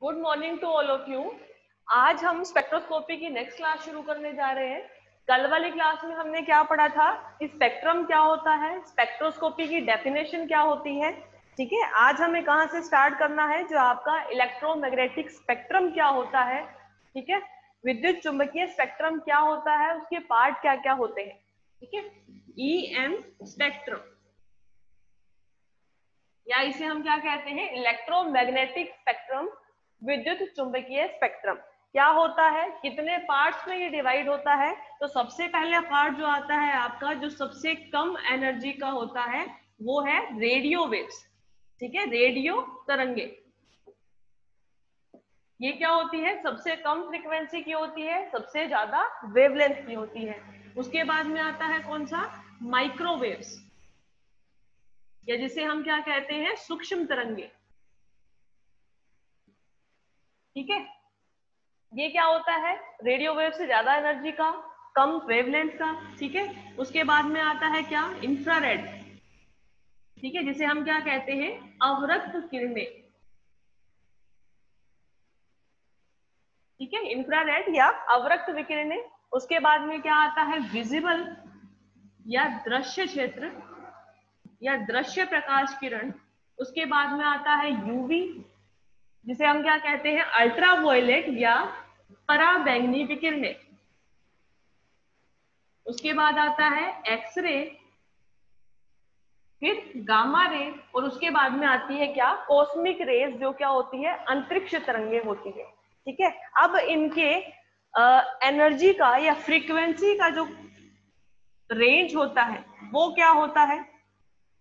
Good morning to all of you. आज हम spectroscopy की नेक्स्ट क्लास शुरू करने जा रहे हैं। कल वाली क्लास में हमने क्या पढ़ा था कि स्पेक्ट्रम क्या होता है, स्पेक्ट्रोस्कोपी की डेफिनेशन क्या होती है। ठीक है, आज हमें कहाँ से स्टार्ट करना है, जो आपका इलेक्ट्रोमैग्नेटिक स्पेक्ट्रम क्या होता है। ठीक है, विद्युत चुंबकीय स्पेक्ट्रम क्या होता है, उसके पार्ट क्या क्या होते हैं। ठीक है, EM स्पेक्ट्रम या इसे हम क्या कहते हैं, इलेक्ट्रोमैग्नेटिक स्पेक्ट्रम, विद्युत चुंबकीय स्पेक्ट्रम क्या होता है, कितने पार्ट्स में ये डिवाइड होता है। तो सबसे पहले पार्ट जो आता है आपका, जो सबसे कम एनर्जी का होता है, वो है रेडियो वेव्स। ठीक है, रेडियो तरंगे ये क्या होती है, सबसे कम फ्रीक्वेंसी की होती है, सबसे ज्यादा वेवलेंथ की होती है। उसके बाद में आता है कौन सा, माइक्रोवेव्स, या जिसे हम क्या कहते हैं, सूक्ष्म तरंगे। ठीक है, ये क्या होता है, रेडियो वेव से ज्यादा एनर्जी का, कम वेवलेंथ का। ठीक है, उसके बाद में आता है क्या, इंफ्रारेड। ठीक है, जिसे हम क्या कहते हैं, अवरक्त किरणें। ठीक है, इंफ्रारेड या अवरक्त विकिरणें। उसके बाद में क्या आता है, विजिबल या दृश्य क्षेत्र या दृश्य प्रकाश किरण। उसके बाद में आता है यूवी, जिसे हम क्या कहते हैं, अल्ट्रावायलेट या पराबैंगनी विकिरणें। उसके बाद आता है एक्सरे, फिर गामा रे, और उसके बाद में आती है क्या, कॉस्मिक रेज, जो क्या होती है, अंतरिक्ष तरंगे होती है। ठीक है, अब इनके एनर्जी का या फ्रीक्वेंसी का जो रेंज होता है वो क्या होता है,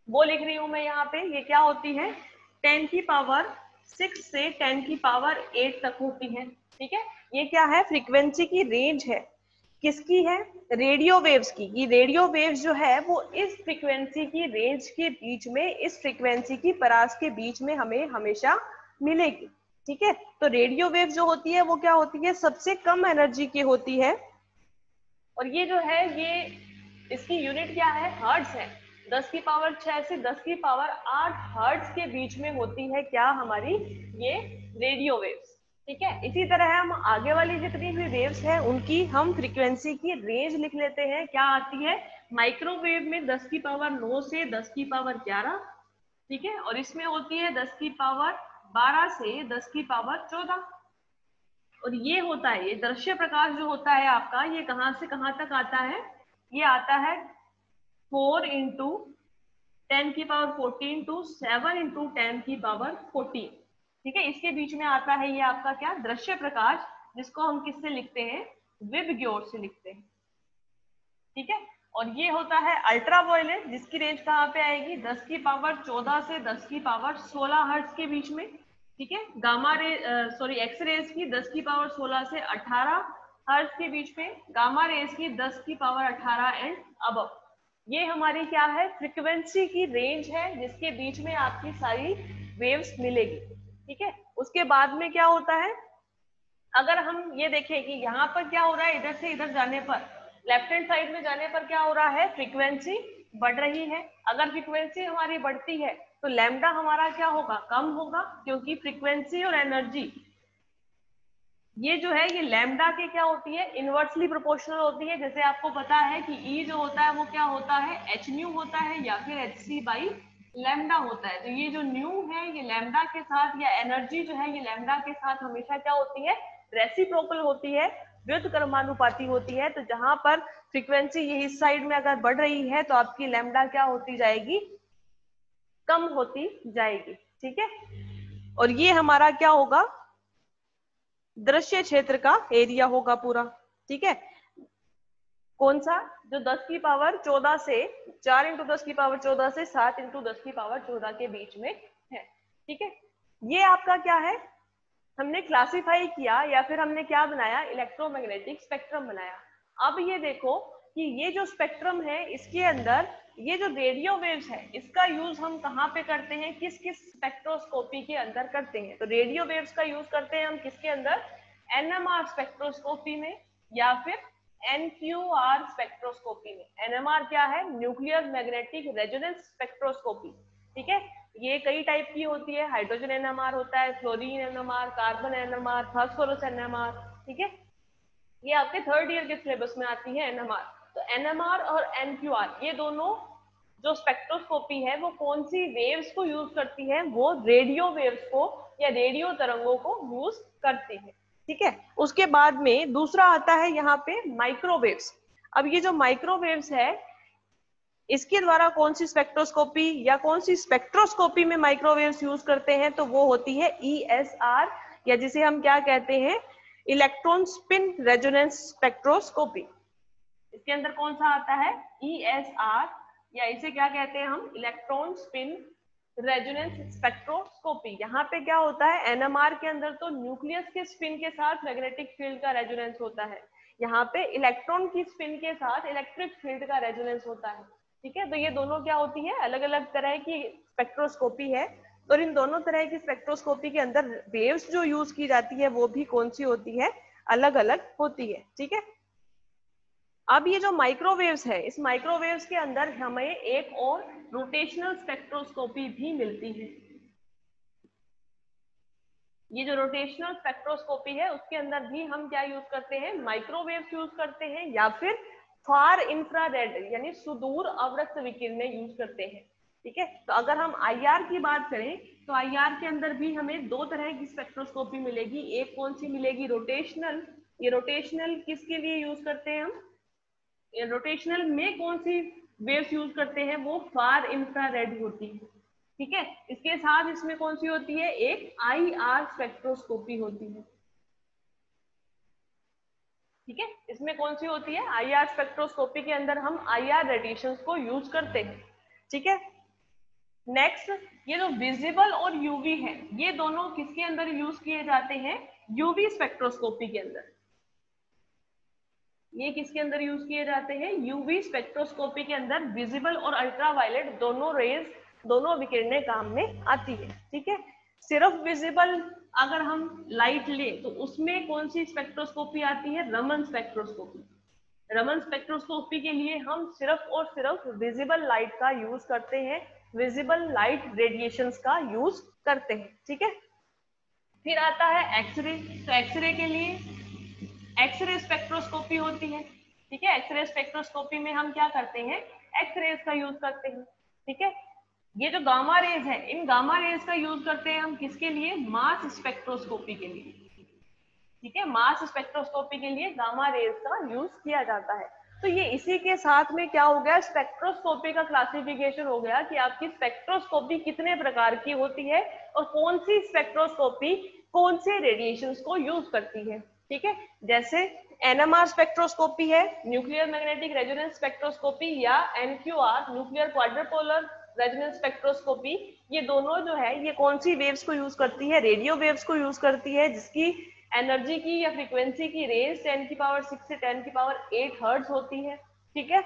वो लिख रही हूं मैं यहाँ पे। ये क्या होती है, 10⁶ से 10⁸ तक होती है। ठीक है, ये क्या है, फ्रीक्वेंसी की रेंज है। किसकी है, रेडियो वेव्स की। ये रेडियो वेव्स जो है वो इस फ्रीक्वेंसी की रेंज के बीच में, इस फ्रीक्वेंसी की परास के बीच में हमें हमेशा मिलेगी। ठीक है, तो रेडियो वेव जो होती है वो क्या होती है, सबसे कम एनर्जी की होती है। और ये जो है, ये इसकी यूनिट क्या है, हर्ट्ज है। 10⁶ से 10⁸ हर्ट्ज के बीच में होती है क्या, हमारी ये रेडियो वेव्स। ठीक है, इसी तरह हम आगे वाली जितनी भी वेव्स है उनकी हम फ्रीक्वेंसी की रेंज लिख लेते हैं। क्या आती है, माइक्रोवेव में 10⁹ से 10⁻11। ठीक है, और इसमें होती है 10⁻12 से 10⁻14। और ये होता है, ये दृश्य प्रकाश जो होता है आपका, ये कहां से कहां तक आता है, ये आता है 4 × 10⁻14 टू 7 × 10⁻14। ठीक है, इसके बीच में आता है ये आपका क्या, दृश्य प्रकाश, जिसको हम किससे लिखते हैं, विबग्योर से लिखते हैं। ठीक है, और ये होता है अल्ट्रावायलेट, जिसकी रेंज कहाँ पे आएगी, 10⁻14 से 10⁻16 हर्ट्ज के बीच में। ठीक है, gamma ray sorry x raise की 10⁻16 से 18 हर्ट्ज के बीच में, गामा रेज की 10⁻18 एंड अबव। ये हमारी क्या है, फ्रीक्वेंसी की रेंज है, जिसके बीच में आपकी सारी वेव्स मिलेगी। ठीक है, उसके बाद में क्या होता है, अगर हम ये देखें कि यहाँ पर क्या हो रहा है, इधर से इधर जाने पर, लेफ्ट हैंड साइड में जाने पर क्या हो रहा है, फ्रीक्वेंसी बढ़ रही है। अगर फ्रीक्वेंसी हमारी बढ़ती है तो लैम्डा हमारा क्या होगा, कम होगा, क्योंकि फ्रीक्वेंसी और एनर्जी ये जो है, ये लैम्डा के क्या होती है, इनवर्सली प्रोपोर्शनल होती है। जैसे आपको पता है कि E जो होता है वो क्या होता है, hν होता है, या फिर hc/लैम्डा होता है। तो ये जो न्यू है, ये लैम्डा के साथ, या एनर्जी जो है ये लैम्डा के साथ हमेशा क्या होती है, रेसिप्रोकल होती है, व्युत्क्रमानुपाती होती है। तो जहां पर फ्रीक्वेंसी ये इस साइड में अगर बढ़ रही है तो आपकी लैम्डा क्या होती जाएगी, कम होती जाएगी। ठीक है, और ये हमारा क्या होगा, दृश्य क्षेत्र का एरिया होगा पूरा। ठीक है, कौन सा, जो 10⁻14 से 4 × 10⁻14 से 7 × 10⁻14 के बीच में है। ठीक है, ये आपका क्या है, हमने क्लासिफाई किया, या फिर हमने क्या बनाया, इलेक्ट्रोमैग्नेटिक स्पेक्ट्रम बनाया। अब ये देखो कि ये जो स्पेक्ट्रम है, इसके अंदर ये जो रेडियो वेव्स है, इसका यूज हम कहाँ पे करते हैं, किस किस स्पेक्ट्रोस्कोपी के अंदर करते हैं। तो रेडियो वेव्स का यूज करते हैं हम किसके अंदर, NMR स्पेक्ट्रोस्कोपी में, या फिर NQR स्पेक्ट्रोस्कोपी में। NMR क्या है, न्यूक्लियर मैग्नेटिक रेजोनेंस स्पेक्ट्रोस्कोपी। ठीक है, ये कई टाइप की होती है, हाइड्रोजन एनएमआर होता है, fluorine NMR, carbon NMR, phosphorus NMR, ठीक है, ये आपके थर्ड ईयर के सिलेबस में आती है एनएमआर। तो एनएमआर और एनक्यूआर ये दोनों जो स्पेक्ट्रोस्कोपी है वो कौन सी वेव्स को यूज करती है, वो रेडियो वेव्स को या रेडियो तरंगों को यूज करती है, ठीक है। उसके बाद में दूसरा आता है यहाँ पे माइक्रोवेव्स। अब ये जो माइक्रोवेव्स है इसके द्वारा कौन सी स्पेक्ट्रोस्कोपी या कौन सी स्पेक्ट्रोस्कोपी में माइक्रोवेव्स यूज करते हैं, तो वो होती है ESR, या जिसे हम क्या कहते हैं, इलेक्ट्रॉन स्पिन रेजोनेंस स्पेक्ट्रोस्कोपी। इसके अंदर कौन सा आता है, ESR, या इसे क्या कहते हैं हम, इलेक्ट्रॉन स्पिन रेजोनेंस स्पेक्ट्रोस्कोपी। यहाँ पे क्या होता है, एनएमआर के अंदर तो न्यूक्लियस के स्पिन के साथ मैग्नेटिक फील्ड का रेजोनेंस होता है, यहाँ पे इलेक्ट्रॉन की स्पिन के साथ इलेक्ट्रिक फील्ड का रेजोनेंस होता है, ठीक है। तो ये दोनों क्या होती है, अलग अलग तरह की स्पेक्ट्रोस्कोपी है, और इन दोनों तरह की स्पेक्ट्रोस्कोपी के अंदर वेव्स जो यूज की जाती है वो भी कौन सी होती है, अलग अलग होती है, ठीक है। अब ये जो माइक्रोवेव्स है, इस माइक्रोवेव्स के अंदर हमें एक और रोटेशनल स्पेक्ट्रोस्कोपी भी मिलती है। ये जो रोटेशनल स्पेक्ट्रोस्कोपी है उसके अंदर भी हम क्या यूज करते हैं, माइक्रोवेव्स यूज करते हैं, या फिर फार इंफ्रारेड यानी सुदूर अवरक्त विकिरणें यूज करते हैं, ठीक है। तो अगर हम IR की बात करें तो IR के अंदर भी हमें दो तरह की स्पेक्ट्रोस्कोपी मिलेगी। एक कौन सी मिलेगी, रोटेशनल। ये रोटेशनल किसके लिए यूज करते हैं हम, रोटेशनल में कौन सी वेव्स यूज करते हैं, वो फार इंफ्रारेड होती है, ठीक है। इसके साथ इसमें कौन सी होती है, एक IR स्पेक्ट्रोस्कोपी होती है, ठीक है। इसमें कौन सी होती है, IR स्पेक्ट्रोस्कोपी के अंदर हम IR रेडिएशंस को यूज करते हैं, ठीक है। नेक्स्ट, ये जो विजिबल और यूवी है, ये दोनों किसके अंदर यूज किए जाते हैं, यूवी स्पेक्ट्रोस्कोपी के अंदर। ये किसके अंदर यूज किए जाते हैं, यूवी स्पेक्ट्रोस्कोपी के अंदर विजिबल और अल्ट्रावायलेट दोनों रेज, दोनों विकिरणें काम में आती है, ठीक है। सिर्फ विजिबल अगर हम लाइट ले तो उसमें कौन सी स्पेक्ट्रोस्कोपी आती है, रमन स्पेक्ट्रोस्कोपी। रमन स्पेक्ट्रोस्कोपी के लिए हम सिर्फ और सिर्फ विजिबल लाइट का यूज करते हैं, विजिबल लाइट रेडिएशंस का यूज करते हैं, ठीक है। फिर आता है एक्सरे। तो एक्सरे के लिए एक्सरे स्पेक्ट्रोस्कोपी होती है, ठीक है। एक्सरे स्पेक्ट्रोस्कोपी में हम क्या करते हैं, एक्सरेज का यूज करते हैं, ठीक है। ये जो गामा रेज है, इन गामा रेज का यूज करते हैं हम किसके लिए, मास स्पेक्ट्रोस्कोपी के लिए, ठीक है। मास स्पेक्ट्रोस्कोपी के लिए गामा रेज का यूज किया जाता है। तो ये इसी के साथ में क्या हो गया, स्पेक्ट्रोस्कोपी का क्लासिफिकेशन हो गया कि आपकी स्पेक्ट्रोस्कोपी कितने प्रकार की होती है और कौन सी स्पेक्ट्रोस्कोपी कौन से रेडिएशंस को यूज करती है, ठीक है। जैसे NMR स्पेक्ट्रोस्कोपी है, न्यूक्लियर मैग्नेटिक रेजोनेंस स्पेक्ट्रोस्कोपी, या NQR न्यूक्लियर क्वाड्रुपोलर रेजोनेंस स्पेक्ट्रोस्कोपी, ये दोनों जो है ये कौन सी वेव्स को यूज करती है, रेडियो वेव्स को यूज करती है, जिसकी एनर्जी की या फ्रीक्वेंसी की रेंज 10⁶ से 10⁸ हर्ट्ज होती है, ठीक है।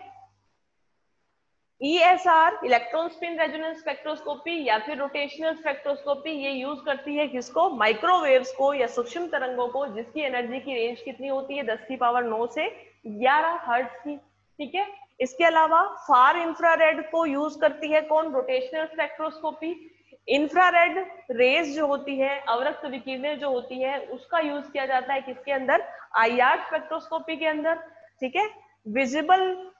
ESR electron spin resonance spectroscopy या फिर रोटेशनल स्पेक्ट्रोस्कोपी, ये यूज करती है किसको, माइक्रोवेव्स को या सूक्ष्म तरंगों को, जिसकी एनर्जी की रेंज कितनी होती है, 10⁹ से 11 हर्ट्ज की, ठीक है। इसके अलावा फार इंफ्रारेड को यूज करती है कौन, रोटेशनल स्पेक्ट्रोस्कोपी। इंफ्रारेड रेज जो होती है, अवरक्त विकिरणें जो होती है, उसका यूज किया जाता है किसके अंदर, IR स्पेक्ट्रोस्कोपी के अंदर, ठीक है। विजिबल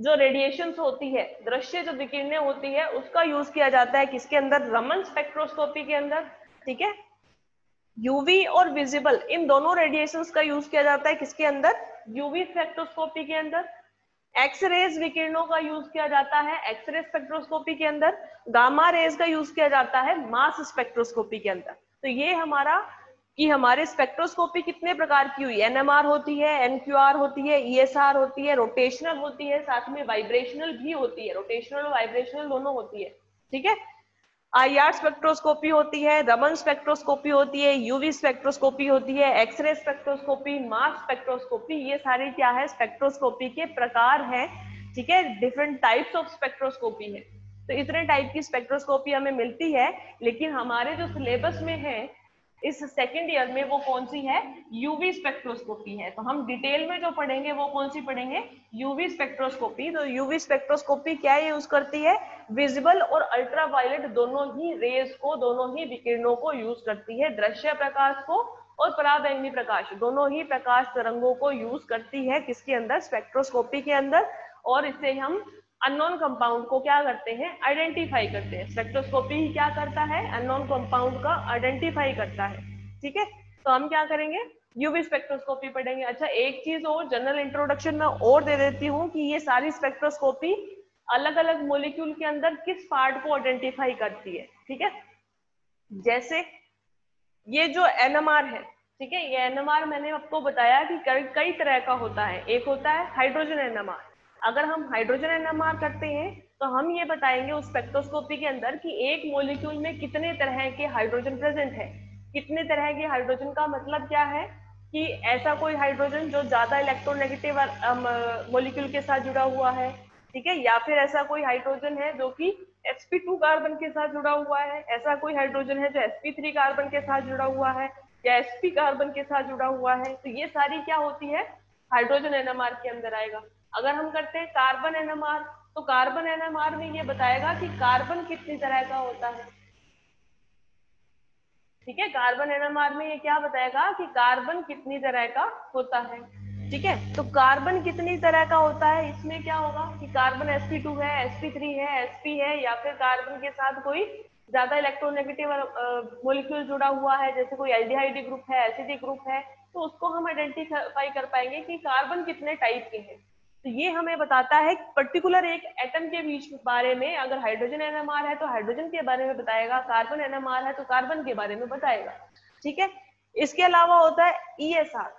जो रेडिएशंस होती है, दृश्य जो विकिरणें होती है, उसका यूज किया जाता है किसके अंदर, रमन स्पेक्ट्रोस्कोपी के अंदर, ठीक है। यूवी और विजिबल इन दोनों रेडिएशंस का यूज किया जाता है किसके अंदर, यूवी स्पेक्ट्रोस्कोपी के अंदर। एक्सरेज विकिरणों का यूज किया जाता है एक्सरे स्पेक्ट्रोस्कोपी के अंदर। गामा रेज का यूज किया जाता है मास स्पेक्ट्रोस्कोपी के अंदर। तो ये हमारा कि हमारे स्पेक्ट्रोस्कोपी कितने प्रकार की हुई, NMR होती है, NQR होती है, ESR होती है, रोटेशनल होती है, साथ में वाइब्रेशनल भी होती है, रोटेशनल और वाइब्रेशनल दोनों होती है, ठीक है। IR स्पेक्ट्रोस्कोपी होती है, रमन स्पेक्ट्रोस्कोपी होती है, यूवी स्पेक्ट्रोस्कोपी होती है, एक्सरे स्पेक्ट्रोस्कोपी, मास स्पेक्ट्रोस्कोपी, ये सारे क्या है, स्पेक्ट्रोस्कोपी के प्रकार हैं, ठीक है। डिफरेंट टाइप्स ऑफ स्पेक्ट्रोस्कोपी है। तो इतने टाइप की स्पेक्ट्रोस्कोपी हमें मिलती है, लेकिन हमारे जो सिलेबस में है इस सेकेंड ईयर में वो कौन सी है, यूवी स्पेक्ट्रोस्कोपी है। तो हम डिटेल में जो पढ़ेंगे वो कौन सी पढ़ेंगे, यूवी स्पेक्ट्रोस्कोपी। तो यूवी स्पेक्ट्रोस्कोपी क्या यूज करती है, विजिबल और अल्ट्रावायलेट दोनों ही रेज को, दोनों ही विकिरणों को यूज करती है, दृश्य प्रकाश को और पराबैंगनी प्रकाश, दोनों ही प्रकाश तरंगों को यूज करती है किसके अंदर, स्पेक्ट्रोस्कोपी के अंदर। और इससे हम अननोन कंपाउंड को क्या करते हैं, आइडेंटिफाई करते हैं। स्पेक्ट्रोस्कोपी ही क्या करता है, अननोन कंपाउंड का आइडेंटिफाई करता है। ठीक है, तो हम क्या करेंगे, यूवी स्पेक्ट्रोस्कोपी पढ़ेंगे। अच्छा, एक चीज और जनरल इंट्रोडक्शन में और दे देती हूँ कि ये सारी स्पेक्ट्रोस्कोपी अलग अलग मोलिक्यूल के अंदर किस पार्ट को आइडेंटिफाई करती है। ठीक है, जैसे ये जो एनएमआर है, ठीक है, ये एनएमआर मैंने आपको बताया कि कई तरह का होता है। एक होता है हाइड्रोजन एनएमआर। अगर हम हाइड्रोजन एनएमआर करते हैं तो हम ये बताएंगे उस स्पेक्ट्रोस्कोपी के अंदर कि एक मॉलिक्यूल में कितने तरह के हाइड्रोजन प्रेजेंट है। कितने तरह के हाइड्रोजन का मतलब क्या है कि ऐसा कोई हाइड्रोजन जो ज्यादा इलेक्ट्रोनेगेटिव मॉलिक्यूल के साथ जुड़ा हुआ है, ठीक है, या फिर ऐसा कोई हाइड्रोजन है जो कि sp2 कार्बन के साथ जुड़ा हुआ है, ऐसा कोई हाइड्रोजन है जो sp3 कार्बन के साथ जुड़ा हुआ है या sp कार्बन के साथ जुड़ा हुआ है। तो ये सारी क्या होती है, हाइड्रोजन एनएमआर के अंदर आएगा। अगर हम करते हैं कार्बन एनएमआर, तो कार्बन एनएमआर में ये बताएगा कि कार्बन कितनी तरह का होता है। ठीक है, कार्बन एनएमआर में ये क्या बताएगा कि कार्बन कितनी तरह का होता है। ठीक है, तो कार्बन कितनी तरह का होता है, इसमें क्या होगा कि कार्बन sp2 है, sp3 है, sp है, या फिर कार्बन के साथ कोई ज्यादा इलेक्ट्रोनेगेटिव मॉलिक्यूल जुड़ा हुआ है, जैसे कोई एल्डिहाइड ग्रुप है, एसिडिक ग्रुप है, तो उसको हम आइडेंटिफाई कर पाएंगे कि कार्बन कितने टाइप के हैं। तो ये हमें बताता है पर्टिकुलर एक एटम के बीच बारे में। अगर हाइड्रोजन एनएमआर है तो हाइड्रोजन के बारे में बताएगा, कार्बन एनएमआर है तो कार्बन के बारे में बताएगा। ठीक है, इसके अलावा होता है ईएसआर।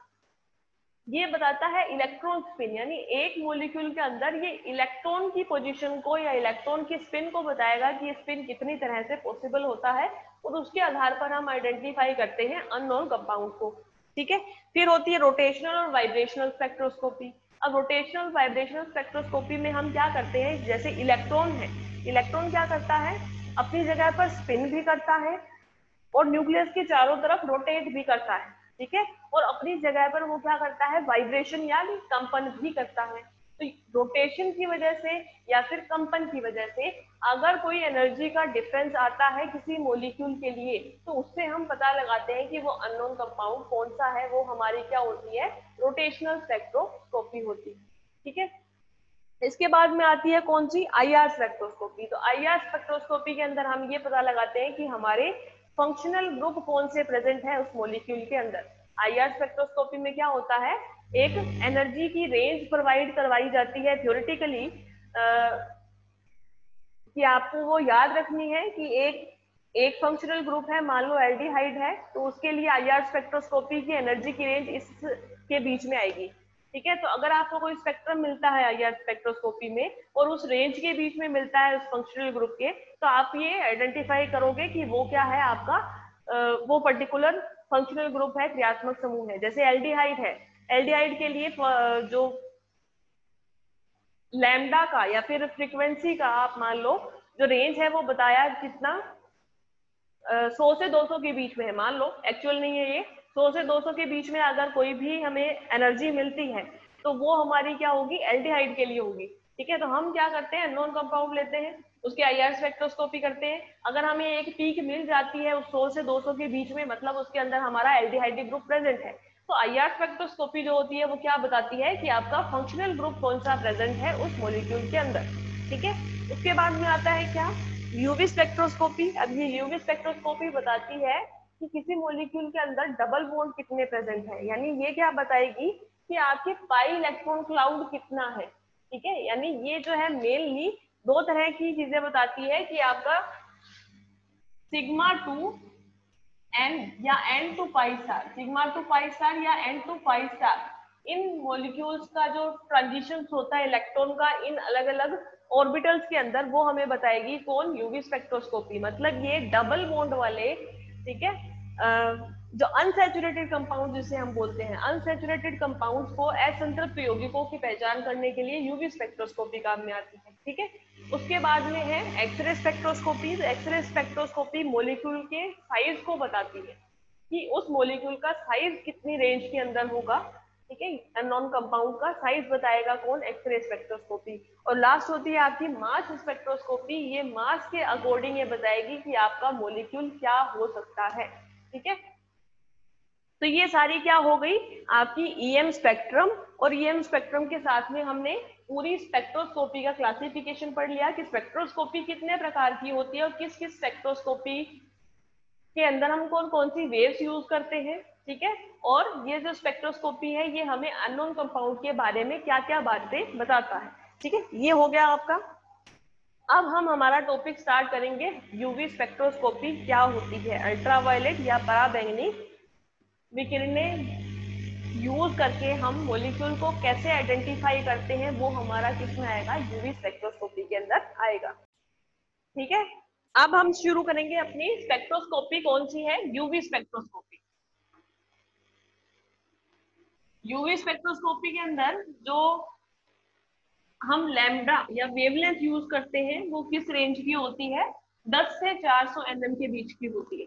ये बताता है इलेक्ट्रॉन स्पिन, यानी एक मॉलिक्यूल के अंदर ये इलेक्ट्रॉन की पोजीशन को या इलेक्ट्रॉन की स्पिन को बताएगा कि स्पिन कितनी तरह से पॉसिबल होता है, और उसके आधार पर हम आइडेंटिफाई करते हैं अननोन कंपाउंड को। ठीक है, फिर होती है रोटेशनल और वाइब्रेशनल स्पेक्ट्रोस्कोपी। अब रोटेशनल वाइब्रेशनल स्पेक्ट्रोस्कोपी में हम क्या करते हैं, जैसे इलेक्ट्रॉन है, इलेक्ट्रॉन क्या करता है, अपनी जगह पर स्पिन भी करता है और न्यूक्लियस के चारों तरफ रोटेट भी करता है। ठीक है, और अपनी जगह पर वो क्या करता है, वाइब्रेशन यानी कंपन भी करता है। तो रोटेशन की वजह से या फिर कंपन की वजह से अगर कोई एनर्जी का डिफरेंस आता है किसी मॉलिक्यूल के लिए, तो उससे हम पता लगाते हैं कि वो अननोन कंपाउंड कौन सा है। वो हमारी क्या होती है, रोटेशनल स्पेक्ट्रोस्कोपी होती है। ठीक है, इसके बाद में आती है कौन सी, आईआर स्पेक्ट्रोस्कोपी। तो आईआर स्पेक्ट्रोस्कोपी के अंदर हम ये पता लगाते हैं कि हमारे फंक्शनल ग्रुप कौन से प्रेजेंट है उस मॉलिक्यूल के अंदर। आईआर स्पेक्ट्रोस्कोपी में क्या होता है, एक एनर्जी की रेंज प्रोवाइड करवाई जाती है थ्योरेटिकली, कि आपको वो याद रखनी है कि एक फंक्शनल ग्रुप है, मान लो एल्डिहाइड है, तो उसके लिए आईआर स्पेक्ट्रोस्कोपी की एनर्जी की रेंज इसके बीच में आएगी। ठीक है, तो अगर आपको कोई स्पेक्ट्रम मिलता है आईआर स्पेक्ट्रोस्कोपी में और उस रेंज के बीच में मिलता है उस फंक्शनल ग्रुप के, तो आप ये आइडेंटिफाई करोगे कि वो क्या है आपका, वो पर्टिकुलर फंक्शनल ग्रुप है, क्रियात्मक समूह है। जैसे एल्डिहाइड है, एल्डिहाइड के लिए जो लैम्डा का या फिर फ्रीक्वेंसी का आप मान लो जो रेंज है वो बताया कितना, 100 से 200 के बीच में है, मान लो एक्चुअल नहीं है ये, 100 से 200 के बीच में अगर कोई भी हमें एनर्जी मिलती है तो वो हमारी क्या होगी, एल्डिहाइड के लिए होगी। ठीक है, तो हम क्या करते हैं, नॉन कंपाउंड लेते हैं, उसके आईआर स्पेक्ट्रोस्कोपी करते हैं। अगर हमें एक पीक मिल जाती है उस 100 से 200 के बीच में, मतलब उसके अंदर हमारा एल्डिहाइड ग्रुप प्रेजेंट है। तो आईआर स्पेक्ट्रोस्कोपी जो होती है वो क्या बताती है कि आपका फंक्शनल ग्रुप कौन सा प्रेजेंट है उस मॉलिक्यूल के अंदर। ठीक है, उसके बाद में आता है क्या, यूवी स्पेक्ट्रोस्कोपी। अब ये यूवी स्पेक्ट्रोस्कोपी बताती है कि किसी मॉलिक्यूल के अंदर डबल बॉन्ड कितने प्रेजेंट है, यानी ये क्या बताएगी कि आपके पाई इलेक्ट्रॉन क्लाउड कितना है। ठीक है, यानी ये जो है मेनली दो तरह की चीजें बताती है कि आपका सिग्मा टू एन या N to pi star, sigma to pi star या एन टू पाई स्टार, इन मॉलिक्यूल्स का जो ट्रांजिशन होता है इलेक्ट्रॉन का इन अलग अलग ऑर्बिटल्स के अंदर, वो हमें बताएगी कौन, यूवी स्पेक्ट्रोस्कोपी। मतलब ये डबल बॉन्ड वाले, ठीक है, जो अनसैचुरेटेड कंपाउंड जिसे हम बोलते हैं, अनसैचुरेटेड कंपाउंड्स को असंतृप्त यौगिकों की पहचान करने के लिए यूवी स्पेक्ट्रोस्कोपी काम में आती है। ठीक है, उसके बाद में है x-ray spectroscopy. X-ray spectroscopy molecule के साइज को बताती है। कि उस मॉलिक्यूल का साइज कितनी रेंज के अंदर होगा, ठीक है। अननोन कंपाउंड का साइज बताएगा कौन, एक्सरे स्पेक्ट्रोस्कोपी। और लास्ट होती है आपकी मास स्पेक्ट्रोस्कोपी, ये मास के अकॉर्डिंग ये बताएगी कि आपका मॉलिक्यूल क्या हो सकता है, ठीक है। तो ये सारी क्या हो गई आपकी ईएम स्पेक्ट्रम, और ईएम स्पेक्ट्रम के साथ में हमने पूरी स्पेक्ट्रोस्कोपी का क्लासिफिकेशन पढ़ लिया कि स्पेक्ट्रोस्कोपी कितने प्रकार की होती है और किस किस स्पेक्ट्रोस्कोपी के अंदर हम कौन कौन सी वेव्स यूज करते हैं, ठीक है। और ये जो स्पेक्ट्रोस्कोपी है ये हमें अननोन कंपाउंड के बारे में क्या क्या बातें बताता है, ठीक है। ये हो गया आपका। अब हम हमारा टॉपिक स्टार्ट करेंगे, यूवी स्पेक्ट्रोस्कोपी क्या होती है, अल्ट्रावायलेट या पराबैंगनी विकिरणें यूज करके हम मॉलिक्यूल को कैसे आइडेंटिफाई करते हैं, वो हमारा किसमें आएगा, यूवी स्पेक्ट्रोस्कोपी के अंदर आएगा, ठीक है। अब हम शुरू करेंगे अपनी स्पेक्ट्रोस्कोपी, कौन सी है, यूवी स्पेक्ट्रोस्कोपी। यूवी स्पेक्ट्रोस्कोपी के अंदर जो हम लैम्ब्डा या वेवलेंथ यूज करते हैं वो किस रेंज की होती है, 10 से 400 nm के बीच की होती है,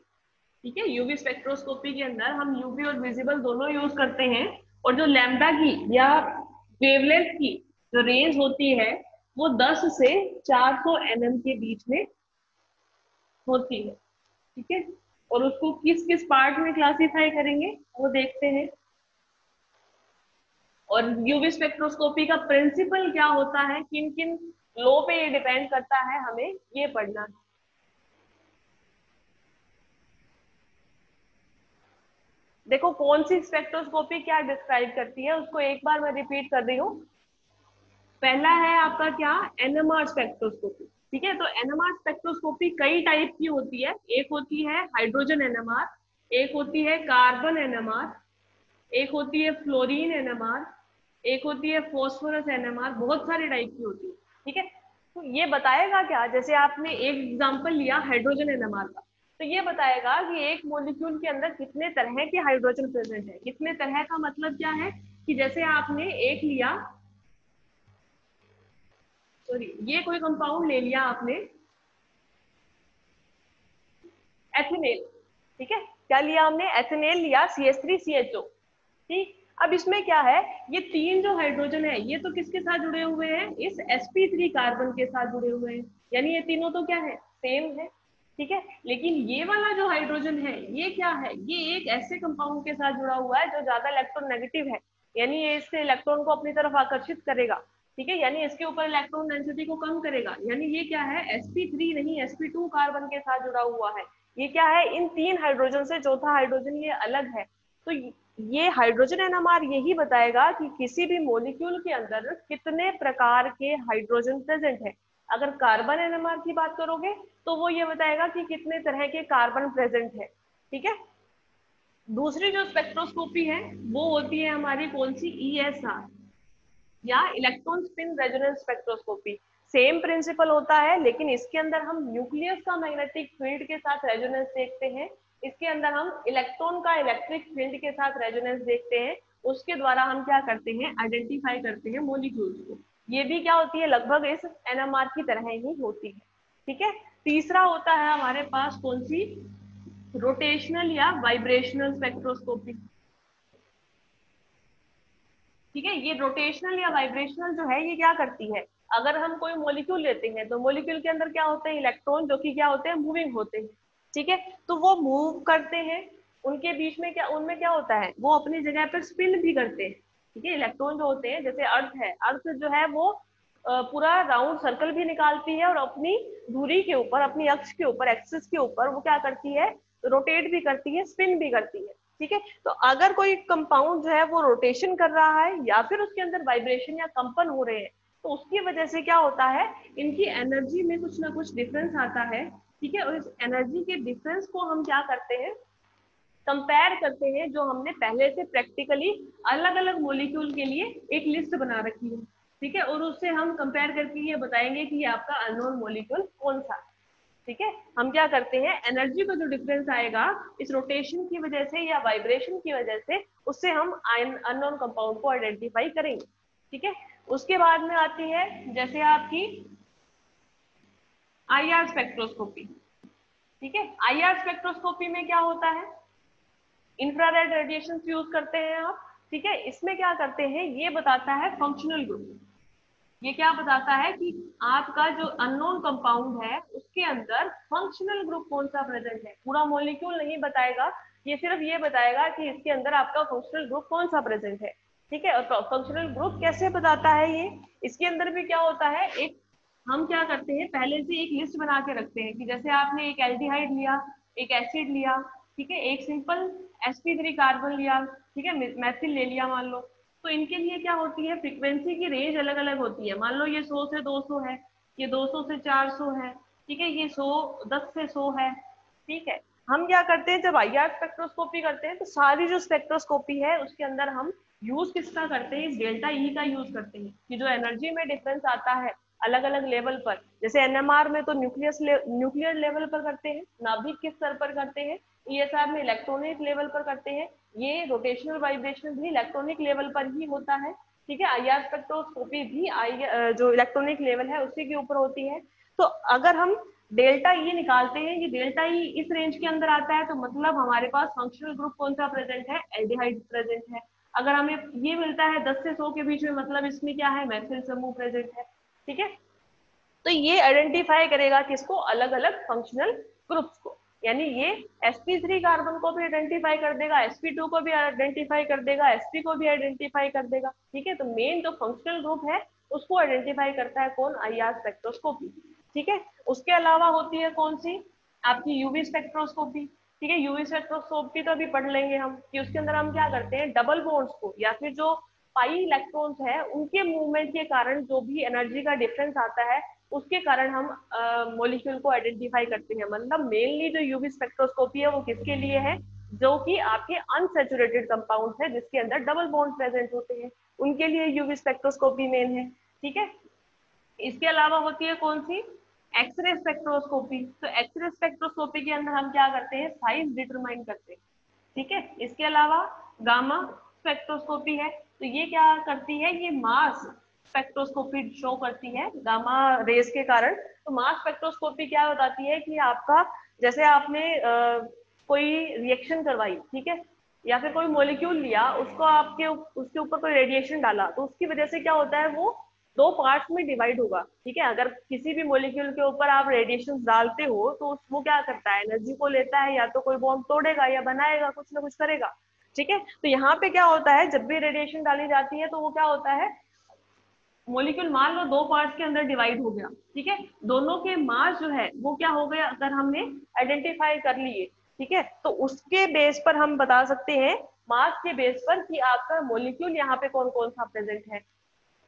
ठीक है। यूवी स्पेक्ट्रोस्कोपी के अंदर हम यूवी और विजिबल दोनों यूज करते हैं, और जो लैम्ब्डा की या वेवलेंथ की जो रेंज होती है वो 10 से 400 nm के बीच में होती है, ठीक है। और उसको किस किस पार्ट में क्लासिफाई करेंगे वो देखते हैं। और यूवी स्पेक्ट्रोस्कोपी का प्रिंसिपल क्या होता है, किन किन लॉ पे ये डिपेंड करता है, हमें ये पढ़ना है। देखो कौन सी स्पेक्ट्रोस्कोपी क्या डिस्क्राइब करती है उसको एक बार मैं रिपीट कर रही हूँ। पहला है आपका क्या, एनएमआर स्पेक्ट्रोस्कोपी, ठीक है। तो एनएमआर स्पेक्ट्रोस्कोपी कई टाइप की होती है, एक होती है हाइड्रोजन एनएमआर, एक होती है कार्बन एनएमआर, एक होती है फ्लोरीन एनएमआर, एक होती है फॉस्फोरस एनएमआर, बहुत सारी टाइप की होती है, ठीक है। तो ये बताएगा क्या, जैसे आपने एक एग्जांपल लिया हाइड्रोजन एनएमआर का, तो ये बताएगा कि एक मॉलिक्यूल के अंदर कितने तरह के हाइड्रोजन प्रेजेंट है। कितने तरह का मतलब क्या है कि जैसे आपने एक लिया, सॉरी ये कोई कंपाउंड ले लिया आपने, एथेनेल, ठीक है। क्या लिया हमने, एथेनेल लिया, CH3CHO, ठीक। अब इसमें क्या है, ये तीन जो हाइड्रोजन है ये तो किसके साथ जुड़े हुए हैं, इस sp3 कार्बन के साथ जुड़े हुए हैं, यानी ये तीनों तो क्या है, सेम है, ठीक है। लेकिन ये वाला जो हाइड्रोजन है ये क्या है, ये एक ऐसे कंपाउंड के साथ जुड़ा हुआ है जो ज्यादा इलेक्ट्रोनेगेटिव है, यानी ये इससे इलेक्ट्रॉन को अपनी तरफ आकर्षित करेगा, ठीक है। यानी इसके ऊपर इलेक्ट्रॉन डेंसिटी को कम करेगा, यानी ये क्या है, sp3 नहीं sp2 कार्बन के साथ जुड़ा हुआ है। ये क्या है, इन तीन हाइड्रोजन से चौथा हाइड्रोजन ये अलग है। तो ये हाइड्रोजन एनएमआर यही बताएगा कि किसी भी मॉलिक्यूल के अंदर कितने प्रकार के हाइड्रोजन प्रेजेंट है। अगर कार्बन एनएमआर की बात करोगे तो वो ये बताएगा कि कितने तरह के कार्बन प्रेजेंट है, ठीक है। दूसरी जो स्पेक्ट्रोस्कोपी है वो होती है हमारी कौन सी, ESR या electron spin resonance spectroscopy. Same principle होता है, लेकिन इसके अंदर हम न्यूक्लियस का मैग्नेटिक फील्ड के साथ रेजोनेंस देखते हैं, इसके अंदर हम इलेक्ट्रॉन का इलेक्ट्रिक फील्ड के साथ रेजोनेंस देखते हैं। उसके द्वारा हम क्या करते हैं, आइडेंटिफाई करते हैं मॉलिक्यूल्स को। ये भी क्या होती है, लगभग इस एनएमआर की तरह ही होती है, ठीक है। तीसरा होता है हमारे पास कौन सी, रोटेशनल या वाइब्रेशनल स्पेक्ट्रोस्कोपी, ठीक है। ये रोटेशनल या वाइब्रेशनल जो है ये क्या करती है, अगर हम कोई मॉलिक्यूल लेते हैं तो मॉलिक्यूल के अंदर क्या होते हैं, इलेक्ट्रॉन जो कि क्या होते हैं, मूविंग होते हैं, ठीक है। तो वो मूव करते हैं, उनके बीच में क्या, उनमें क्या होता है, वो अपनी जगह पर स्पिन भी करते हैं, ठीक है। इलेक्ट्रॉन जो होते हैं, जैसे अर्थ है, अर्थ जो है वो पूरा राउंड सर्कल भी निकालती है और अपनी धुरी के ऊपर, अपनी अक्ष के ऊपर, एक्सिस के ऊपर वो क्या करती है, रोटेट भी करती है, स्पिन भी करती है, ठीक है। तो अगर कोई कंपाउंड जो है वो रोटेशन कर रहा है या फिर उसके अंदर वाइब्रेशन या कंपन हो रहे हैं, तो उसकी वजह से क्या होता है, इनकी एनर्जी में कुछ ना कुछ डिफरेंस आता है, ठीक है। और इस एनर्जी के डिफरेंस को हम क्या करते हैं, कंपेयर करते हैं, जो हमने पहले से प्रैक्टिकली अलग अलग मॉलिक्यूल के लिए एक लिस्ट बना रखी है, ठीक है। और उससे हम कंपेयर करके ये बताएंगे कि ये आपका अननोन मॉलिक्यूल कौन सा, ठीक है। हम क्या करते हैं, एनर्जी का जो डिफरेंस आएगा इस रोटेशन की वजह से या वाइब्रेशन की वजह से, उससे हम अननोन कंपाउंड को आइडेंटिफाई करेंगे, ठीक है। उसके बाद में आती है जैसे आपकी IR स्पेक्ट्रोस्कोपी, ठीक है। IR स्पेक्ट्रोस्कोपी में क्या होता है, इंफ्रारेड रेडिएशन यूज करते हैं आप, ठीक है। इसमें क्या करते हैं, ये बताता है फंक्शनल ग्रुप। ये क्या बताता है कि आपका जो अननोन कंपाउंड है उसके अंदर फंक्शनल ग्रुप कौन सा प्रेजेंट है। पूरा मॉलिक्यूल नहीं बताएगा, ये सिर्फ ये बताएगा कि इसके अंदर आपका फंक्शनल ग्रुप कौन सा प्रेजेंट है, ठीक है। और फंक्शनल ग्रुप कैसे बताता है ये, इसके अंदर भी क्या होता है, एक हम क्या करते हैं पहले से एक लिस्ट बना के रखते हैं कि जैसे आपने एक एल्डिहाइड लिया, एक एसिड लिया, ठीक है, एक सिंपल sp3 कार्बन लिया, ठीक है, मैथिल ले लिया मान लो, तो इनके लिए क्या होती है, फ्रीक्वेंसी की रेंज अलग अलग होती है। मान लो ये 100 से 200 है, ये 200 से 400 है, ठीक है, ये 10 से 100 है, ठीक है। हम क्या करते हैं जब IR स्पेक्ट्रोस्कोपी करते हैं तो सारी जो स्पेक्ट्रोस्कोपी है उसके अंदर हम यूज किसका करते हैं, डेल्टा ई का यूज करते हैं कि जो एनर्जी में डिफरेंस आता है अलग अलग लेवल पर, जैसे NMR में तो न्यूक्लियर लेवल पर करते हैं, नाभिक के स्तर पर करते हैं, ESR में इलेक्ट्रॉनिक लेवल पर करते हैं, ये रोटेशनल वाइब्रेशन भी इलेक्ट्रॉनिक लेवल पर ही होता है, ठीक है। IR स्पेक्ट्रोस्कोपी भी जो इलेक्ट्रॉनिक लेवल है उसी के ऊपर होती है। तो अगर हम डेल्टा ई निकालते हैं, ये डेल्टा ई इस रेंज के अंदर आता है तो मतलब हमारे पास फंक्शनल ग्रुप कौन सा प्रेजेंट है, एल्डिहाइड प्रेजेंट है। अगर हमें ये मिलता है 10 से 100 के बीच में, मतलब इसमें क्या है, मैथिल समूह प्रेजेंट है, ठीक है। तो ये आइडेंटिफाई करेगा किसको, अलग अलग फंक्शनल ग्रुप्स को, यानी ये sp3 कार्बन को भी आइडेंटिफाई कर देगा, sp2 को भी आइडेंटिफाई कर देगा, sp को भी आइडेंटिफाई कर देगा, ठीक है। तो मेन जो फंक्शनल ग्रुप है उसको आइडेंटिफाई करता है कौन, IR स्पेक्ट्रोस्कोपी, ठीक है। उसके अलावा होती है कौन सी, आपकी यूवी स्पेक्ट्रोस्कोपी, ठीक है। यूवी स्पेक्ट्रोस्कोपी तो अभी पढ़ लेंगे हम कि उसके अंदर हम क्या करते हैं, डबल बॉन्ड्स को या फिर जो पाई इलेक्ट्रॉन्स है उनके मूवमेंट के कारण जो भी एनर्जी का डिफरेंस आता है उसके कारण हम मॉलिक्यूल को आइडेंटिफाई करते हैं। मतलब मेनली जो यूवी स्पेक्ट्रोस्कोपी है वो किसके लिए है, जो कि आपके अनसैचुरेटेड कंपाउंड है जिसके अंदर डबल बॉन्ड प्रेजेंट होते हैं, उनके लिए यूवी स्पेक्ट्रोस्कोपी मेन है, ठीक है। इसके अलावा होती है कौन सी, एक्सरे स्पेक्ट्रोस्कोपी। तो एक्सरे स्पेक्ट्रोस्कोपी के अंदर हम क्या करते हैं, साइज डिटरमाइन करते हैं, ठीक है। इसके अलावा गामा स्पेक्ट्रोस्कोपी है, तो ये क्या करती है, ये मास स्पेक्ट्रोस्कोपी शो करती है गामा रेस के कारण। तो मास स्पेक्ट्रोस्कोपी क्या बताती है कि आपका, जैसे आपने कोई रिएक्शन करवाई, ठीक है, या फिर कोई मॉलिक्यूल लिया, उसको आपके उसके ऊपर कोई रेडिएशन डाला, तो उसकी वजह से क्या होता है, वो दो पार्ट्स में डिवाइड होगा, ठीक है। अगर किसी भी मॉलिक्यूल के ऊपर आप रेडिएशन डालते हो तो वो क्या करता है, एनर्जी को लेता है, या तो कोई बॉम्ब तोड़ेगा या बनाएगा, कुछ ना कुछ करेगा, ठीक है। तो यहाँ पे क्या होता है, जब भी रेडिएशन डाली जाती है तो वो क्या होता है, मॉलिक्यूल मान लो दो पार्ट्स के अंदर डिवाइड हो गया, ठीक है, दोनों के मास जो है वो क्या हो गया, अगर हमने आइडेंटिफाई कर लिए, ठीक है, तो उसके बेस पर हम बता सकते हैं, मास के बेस पर, कि आपका मॉलिक्यूल यहाँ पे कौन कौन सा प्रेजेंट है।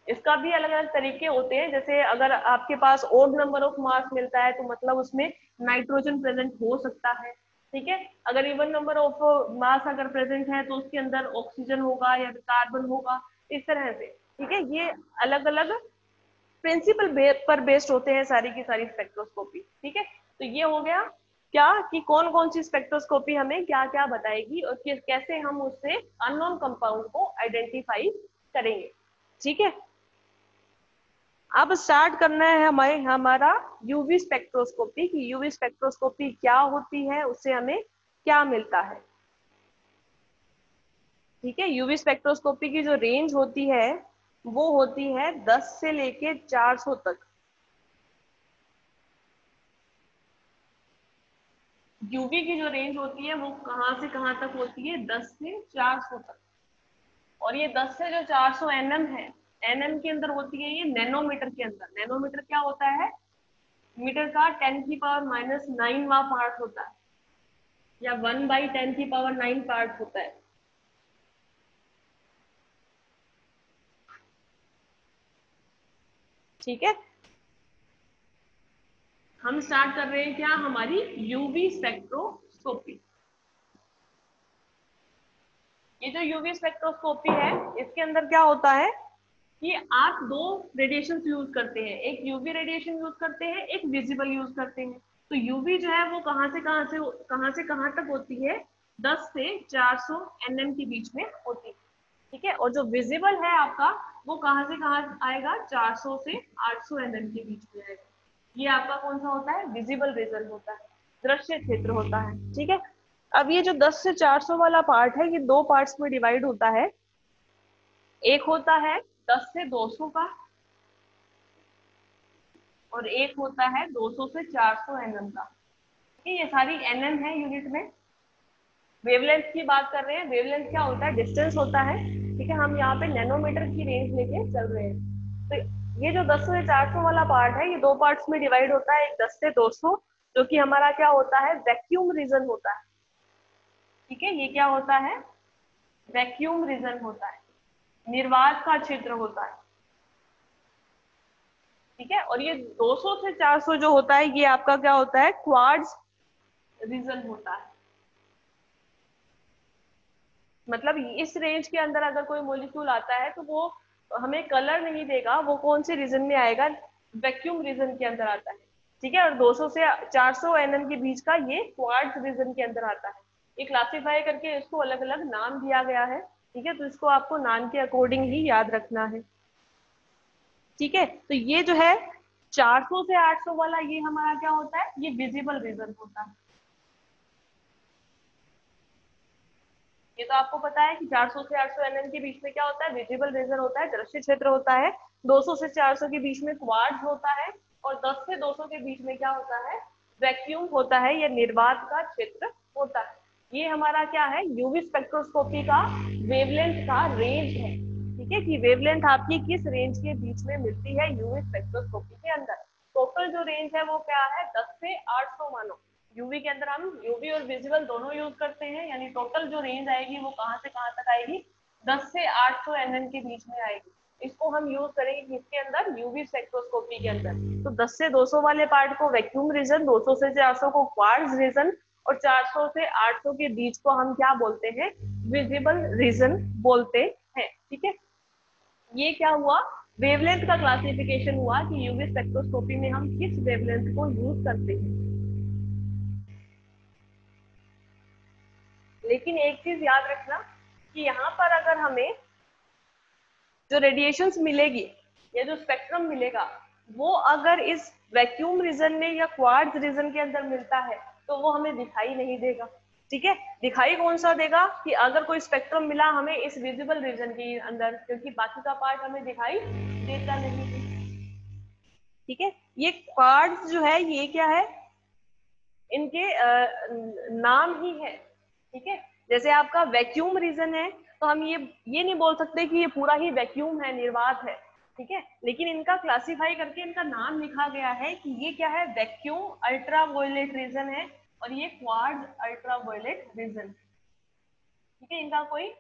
इसका भी अलग अलग तरीके होते हैं, जैसे अगर आपके पास ओड नंबर ऑफ मास मिलता है तो मतलब उसमें नाइट्रोजन प्रेजेंट हो सकता है, ठीक है। अगर इवन नंबर ऑफ मास अगर प्रेजेंट है तो उसके अंदर ऑक्सीजन होगा या कार्बन होगा, इस तरह से, ठीक है। ये अलग अलग प्रिंसिपल पर बेस्ड होते हैं सारी की सारी स्पेक्ट्रोस्कोपी, ठीक है। तो ये हो गया क्या, कि कौन कौन सी स्पेक्ट्रोस्कोपी हमें क्या क्या बताएगी और कैसे हम उससे अननोन कंपाउंड को आइडेंटिफाई करेंगे, ठीक है। अब स्टार्ट करना है हमारा यूवी स्पेक्ट्रोस्कोपी की, यूवी स्पेक्ट्रोस्कोपी क्या होती है, उससे हमें क्या मिलता है, ठीक है। यूवी स्पेक्ट्रोस्कोपी की जो रेंज होती है वो होती है 10 से लेके 400 तक। यूवी की जो रेंज होती है वो कहाँ से कहाँ तक होती है, 10 से 400 तक। और ये 10 से जो 400 एनएम है, एनएम के अंदर होती है ये नैनोमीटर के अंदर। नैनोमीटर क्या होता है, मीटर का 10⁻⁹ पार्ट होता है, या 1/10⁹ पार्ट होता है, ठीक है। हम स्टार्ट कर रहे हैं क्या, हमारी यूवी स्पेक्ट्रोस्कोपी। ये जो यूवी स्पेक्ट्रोस्कोपी है इसके अंदर क्या होता है कि आप दो रेडिएशन यूज करते हैं, एक यूवी रेडिएशन यूज करते हैं, एक विजिबल यूज करते हैं। तो यूवी जो है वो कहाँ से कहाँ तक होती है, 10 से 400 एनएम के बीच में होती है, ठीक है। और जो विजिबल है आपका वो कहाँ से कहाँ आएगा, 400 से 800 एनएम के बीच में आएगा। ये आपका कौन सा होता है, विजिबल रीजन होता है, दृश्य क्षेत्र होता है, ठीक है। अब ये जो 10 से 400 वाला पार्ट है, ये दो पार्ट्स में डिवाइड होता है। एक होता है 10 से 200 का, और एक होता है 200 से 400 एनएम का। ये सारी एनएम है यूनिट में। वेवलेंथ की बात कर रहे हैं। वेवलेंथ क्या होता है? डिस्टेंस होता है। ठीक है, हम यहाँ पे नैनोमीटर की रेंज लेके चल रहे हैं। तो ये जो 10 से 400 वाला पार्ट है, ये दो पार्ट्स में डिवाइड होता है। एक 10 से 200, जो कि हमारा क्या होता है? वैक्यूम रीजन होता है। ठीक है, ये क्या होता है? वैक्यूम रीजन होता है, निर्वात का क्षेत्र होता है। ठीक है, और ये 200 से 400 जो होता है, ये आपका क्या होता है? क्वार्ट्ज रीजन होता है। मतलब इस रेंज के अंदर अगर कोई मॉलिक्यूल आता है तो वो हमें कलर नहीं देगा, वो कौन से रीजन में आएगा? वैक्यूम रीजन के अंदर आता है। ठीक है, और 200 से 400 एनएम के बीच का ये क्वार्ट्ज रीजन के अंदर आता है। ये क्लासिफाई करके इसको अलग अलग नाम दिया गया है। ठीक है, तो इसको आपको नाम के अकॉर्डिंग ही याद रखना है। ठीक है, तो ये जो है 400 से 800 वाला, ये हमारा क्या होता है? ये विजिबल रीजन होता है। ये तो आपको पता है कि 400 से 800 एनएम के बीच में क्या होता है? विजिबल रीजन होता है, दृश्य क्षेत्र होता है। 200 से 400 के बीच में क्वार्ट्ज होता है, और 10 से 200 के बीच में क्या होता है? वैक्यूम होता है, या निर्वात का क्षेत्र होता है। ये हमारा क्या है? यूवी स्पेक्ट्रोस्कोपी का वेवलेंथ का रेंज है। ठीक है, कि वेवलेंथ आपकी किस रेंज के बीच में मिलती है यूवी स्पेक्ट्रोस्कोपी के अंदर। टोटल जो रेंज है वो क्या है? 10 से 800 मानो। यूवी के अंदर हम यूवी और विजिबल दोनों यूज करते हैं, यानी टोटल जो रेंज आएगी वो कहाँ से कहाँ तक आएगी? 10 से 800 एनएम के बीच में आएगी। इसको हम यूज करेंगे किसके अंदर? यूवी स्पेक्ट्रोस्कोपी के अंदर। तो 10 से 200 वाले पार्ट को वैक्यूम रीजन, 200 से 400 को क्वार्ट्ज रीजन, और 400 से 800 के बीच को हम क्या बोलते हैं? विजिबल रीजन बोलते हैं। ठीक है, ये क्या हुआ? वेवलेंथ का क्लासिफिकेशन हुआ कि यूवी स्पेक्ट्रोस्कोपी में हम किस वेवलेंथ को यूज करते हैं। लेकिन एक चीज याद रखना कि यहाँ पर अगर हमें जो रेडिएशंस मिलेगी या जो स्पेक्ट्रम मिलेगा, वो अगर इस वैक्यूम रीजन में या क्वार्ट्ज रीजन के अंदर मिलता है तो वो हमें दिखाई नहीं देगा। ठीक है, दिखाई कौन सा देगा? कि अगर कोई स्पेक्ट्रम मिला हमें इस विजिबल रीजन के अंदर, क्योंकि बाकी का पार्ट हमें दिखाई देता नहीं है। ठीक है, ये क्वार्ट्ज जो है ये क्या है? इनके नाम ही है। ठीक है, जैसे आपका वैक्यूम रीजन है, तो हम ये नहीं बोल सकते कि ये पूरा ही वैक्यूम है, निर्वात है। ठीक है, लेकिन इनका क्लासिफाई करके इनका नाम लिखा गया है कि ये क्या है? वैक्यूम अल्ट्रावायलेट रीजन है, और ये क्वार्ट्ज अल्ट्रावायलेट रीजन। ठीक है, इनका कोई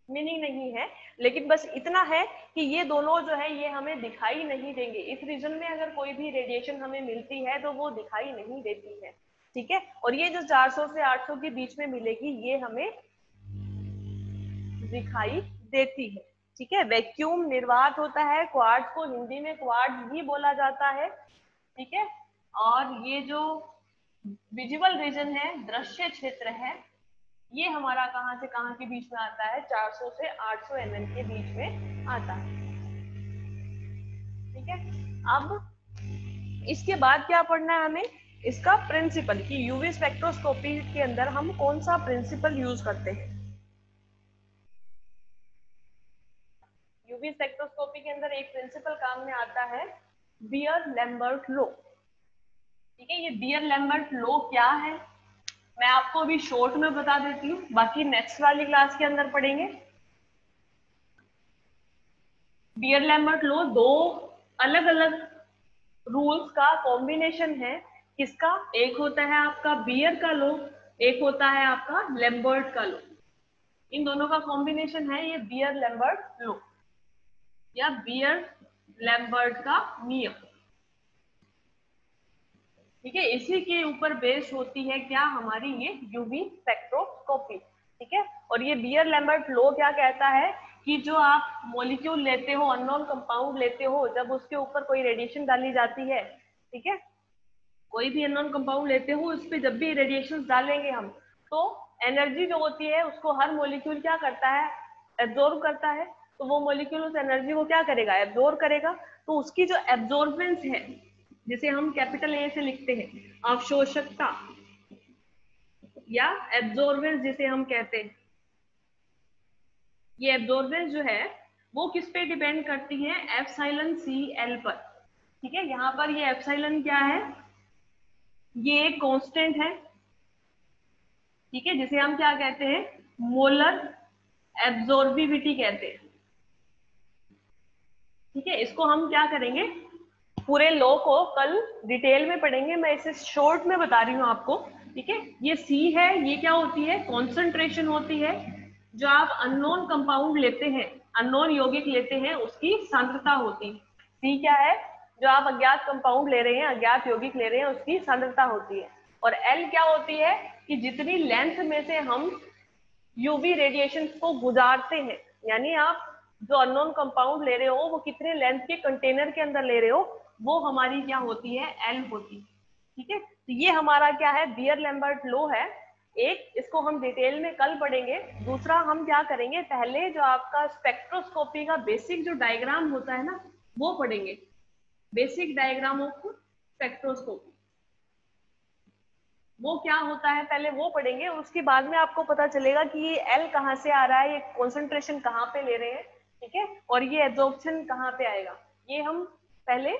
मीनिंग नहीं है, लेकिन बस इतना है कि ये दोनों जो है ये हमें दिखाई नहीं देंगे। इस रीजन में अगर कोई भी रेडिएशन हमें मिलती है तो वो दिखाई नहीं देती है। ठीक है, और ये जो 400 से 800 के बीच में मिलेगी, ये हमें दिखाई देती है। ठीक है, वैक्यूम निर्वात होता है, क्वार्ट्ज को हिंदी में क्वार्ट्ज ही बोला जाता है। ठीक है, और ये जो विजिबल रीजन है, दृश्य क्षेत्र है, ये हमारा कहाँ से कहाँ के बीच में आता है? 400 से 800 एमएम के बीच में आता है। ठीक है, अब इसके बाद क्या पढ़ना है हमें? इसका प्रिंसिपल, कि यूवी स्पेक्ट्रोस्कोपी के अंदर हम कौन सा प्रिंसिपल यूज करते हैं। यूवी स्पेक्ट्रोस्कोपी के अंदर एक प्रिंसिपल काम में आता है, बियर लैम्बर्ट लॉ। ठीक है, ये बियर लैम्बर्ट लॉ क्या है मैं आपको अभी शॉर्ट में बता देती हूँ, बाकी नेक्स्ट वाली क्लास के अंदर पढ़ेंगे। बियर लैम्बर्ट लॉ दो अलग अलग रूल्स का कॉम्बिनेशन है। किसका? एक होता है आपका बियर का लॉ, एक होता है आपका लैम्बर्ट का लॉ। इन दोनों का कॉम्बिनेशन है ये बियर लैम्बर्ट लॉ, या बियर लैम्बर्ट का नियम। ठीक है, इसी के ऊपर बेस्ड होती है क्या? हमारी ये यूवी स्पेक्ट्रोस्कोपी। ठीक है, और ये बियर लैम्बर्ट लॉ क्या कहता है कि जो आप मॉलिक्यूल लेते हो, अननोन कंपाउंड लेते हो, जब उसके ऊपर कोई रेडिएशन डाली जाती है, ठीक है, कोई भी अननोन कंपाउंड लेते हो, उस पर जब भी रेडिएशन डालेंगे हम, तो एनर्जी जो होती है उसको हर मॉलिक्यूल क्या करता है? एब्जॉर्ब करता है। तो वो मॉलिक्यूल उस एनर्जी को क्या करेगा? एब्जॉर्ब करेगा। तो उसकी जो एब्जॉर्बेंस है, जिसे हम कैपिटल ए से लिखते हैं, अवशोषकता, या एब्जॉर्बेंस जिसे हम कहते हैं, ये एब्जॉर्बेंस जो है वो किस पे डिपेंड करती है, एप्सिलॉन सी एल पर। ठीक है, यहाँ पर ये एप्सिलॉन क्या है, ये एक कांस्टेंट है। ठीक है, जिसे हम क्या कहते हैं, मोलर एब्जॉर्बिविटी कहते हैं। ठीक है, इसको हम क्या करेंगे, पूरे लॉ को कल डिटेल में पढ़ेंगे, मैं इसे शॉर्ट में बता रही हूँ आपको। ठीक है, ये सी है, ये क्या होती है, कॉन्सेंट्रेशन होती है। जो आप अननोन कंपाउंड लेते हैं, अननोन यौगिक लेते हैं, उसकी सांद्रता होती है। सी क्या है, जो आप अज्ञात कंपाउंड ले रहे हैं, अज्ञात यौगिक ले रहे हैं, उसकी सांद्रता होती है। और एल क्या होती है, कि जितनी लेंथ में से हम यूवी रेडिएशन को गुजारते हैं, यानी आप जो अननोन कंपाउंड ले रहे हो वो कितने लेंथ के कंटेनर के अंदर ले रहे हो, वो हमारी क्या होती है, एल होती है। ठीक है, तो ये हमारा क्या है, बियर लैम्बर्ट लॉ है एक, इसको हम डिटेल में कल पढ़ेंगे। दूसरा हम क्या करेंगे, पहले जो आपका स्पेक्ट्रोस्कोपी का बेसिक जो डायग्राम होता है ना, वो पढ़ेंगे, बेसिक डायग्राम ऑफ स्पेक्ट्रोस्कोपी, वो क्या होता है पहले वो पढ़ेंगे। और उसके बाद में आपको पता चलेगा कि ये एल कहाँ से आ रहा है, ये कॉन्सेंट्रेशन कहाँ पे ले रहे हैं। ठीक है, और ये एब्जॉर्प्शन कहाँ पे आएगा, ये हम पहले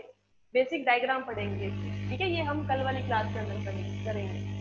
बेसिक डायग्राम पढ़ेंगे। ठीक है, ये हम कल वाली क्लास के अंदर करेंगे।